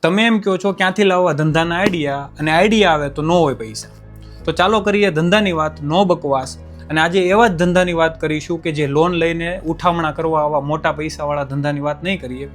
તમે એમ કહો છો ક્યાંથી લાવવા ધંધાના આઈડિયા, અને આઈડિયા આવે તો ન હોય પૈસા. તો ચાલો કરીએ ધંધાની વાત, નો બકવાસ. અને આજે એવા જ ધંધાની વાત કરીશું કે જે લોન લઈને ઉઠામણા કરવા આવા મોટા પૈસાવાળા ધંધાની વાત નહીં કરીએ.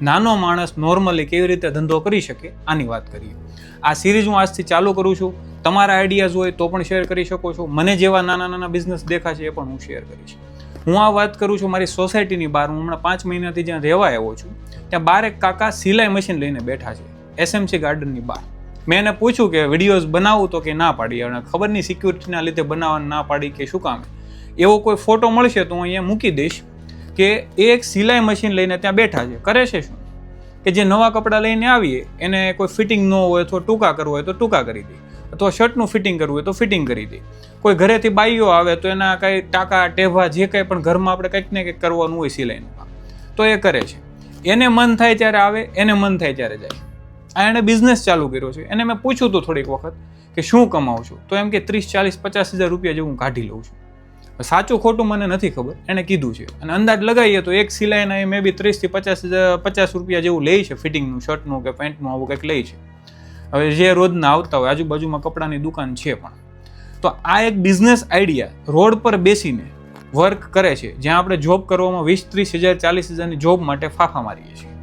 નાનો માણસ નોર્મલી કેવી રીતે ધંધો કરી શકે આની વાત કરીએ. આ સિરીઝ હું આજથી ચાલુ કરું છું. તમારા આઈડિયાઝ હોય તો પણ શેર કરી શકો છો. મને જેવા નાના નાના બિઝનેસ દેખાશે એ પણ હું શેર કરીશ. હું આ વાત કરું છું મારી સોસાયટીની બહાર. હું હમણાં 5 મહિનાથી જ્યાં રહેવા આવ્યો છું ત્યાં બહાર એક કાકા સિલાઈ મશીન લઈને બેઠા છે SMC ગાર્ડનની બહાર. મેં એને પૂછ્યું કે વિડીયોઝ બનાવું તો કે ના પાડી. અને ખબર નહીં સિક્યુરિટીના લીધે બનાવવાનું ના પાડી કે શું કામ. એવો કોઈ ફોટો મળશે તો હું અહીંયા મૂકી દઈશ કે એ એક સિલાઈ મશીન લઈને ત્યાં બેઠા છે. કરે છે શું કે જે નવા કપડાં લઈને આવીએ એને કોઈ ફિટિંગ ન હોય અથવા ટૂંકા કરવું હોય તો ટૂંકા કરી દે, અથવા શર્ટનું ફિટિંગ કરવું હોય તો ફિટિંગ કરી દે. કોઈ ઘરેથી બાઈઓ આવે તો એના કાંઈ ટાંકા ટેભા જે કાંઈ પણ ઘરમાં આપણે કંઈક ને કંઈક કરવાનું હોય સિલાઈનું કામ તો એ કરે છે. એને મન થાય ત્યારે આવે, એને મન થાય ત્યારે જાય. આ એણે બિઝનેસ ચાલુ કર્યો છે. એને મેં પૂછ્યું હતું થોડીક વખત કે શું કમાવું છું, તો એમ કે 30, 40, 50 હજાર રૂપિયા જેવું હું કાઢી લઉં છું. સાચું ખોટું મને નથી ખબર, એણે કીધું છે. અને અંદાજ લગાવીએ તો એક સિલાઈના એ મે બી 30 થી 50 રૂપિયા જેવું લે છે. ફિટિંગનું, શર્ટનું કે પેન્ટનું આવું કંઈક લે છે. હવે જે રોજના આવતા હોય, આજુબાજુમાં કપડાની દુકાન છે પણ. તો આ એક બિઝનેસ આઈડિયા રોડ પર બેસીને વર્ક કરે છે, જ્યાં આપણે જોબ કરવામાં 20, 30 હજાર, 40 હજારની જોબ માટે ફાફા મારીએ છીએ.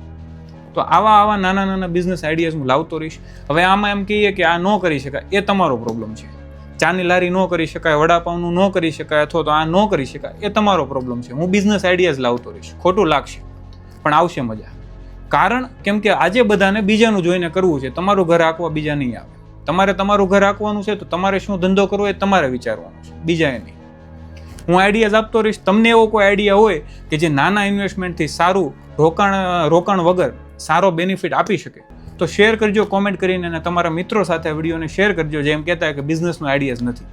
તો આવા નાના નાના બિઝનેસ આઈડિયાઝ હું લાવતો રહીશ. હવે આમાં એમ કહીએ કે આ ન કરી શકાય, એ તમારો પ્રોબ્લેમ છે. ચાની લારી ન કરી શકાય, વડાપાવનું ન કરી શકાય, અથવા તો આ ન કરી શકાય, એ તમારો પ્રોબ્લેમ છે. હું બિઝનેસ આઈડિયાઝ લાવતો રહીશ. ખોટું લાગશે પણ આવશે મજા. કારણ કેમ કે આજે બધાને બીજાનું જોઈને કરવું છે. તમારું ઘર આંકવા બીજા નહીં આવે. તમારે તમારું ઘર આંકવાનું છે તો તમારે શું ધંધો કરવો એ તમારે વિચારવાનું છે, બીજાએ નહીં. હું આઈડિયાઝ આપતો રહીશ. તમને એવો કોઈ આઈડિયા હોય કે જે નાના ઇન્વેસ્ટમેન્ટથી સારું રોકાણ વગર સારો બેનિફિટ આપી શકે તો શેર કરજો કોમેન્ટ કરીને, અને તમારા મિત્રો સાથે આ વિડીયોને શેર કરજો જે એમ કહેતા હોય કે બિઝનેસનો આઈડિયાઝ નથી.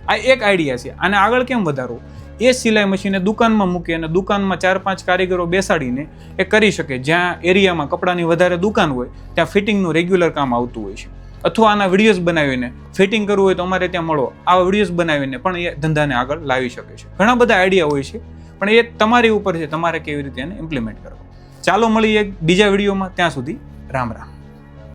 આ એક આઈડિયા છે. આને આગળ કેમ વધારવું? એ સિલાઈ મશીને દુકાનમાં મૂકી અને દુકાનમાં 4-5 કારીગરો બેસાડીને એ કરી શકે. જ્યાં એરિયામાં કપડાની વધારે દુકાન હોય ત્યાં ફિટિંગનું રેગ્યુલર કામ આવતું હોય છે. અથવા આના વિડીયોઝ બનાવીને ફિટિંગ કરવું હોય તો અમારે ત્યાં મળો. આવા વિડીયોઝ બનાવીને પણ એ ધંધાને આગળ લાવી શકે છે. ઘણા બધા આઈડિયા હોય છે પણ એ તમારી ઉપર છે, તમારે કેવી રીતે એને ઇમ્પ્લિમેન્ટ કરવા. ચાલો મળીએ બીજા વિડીયોમાં. ત્યાં સુધી રામ રામ.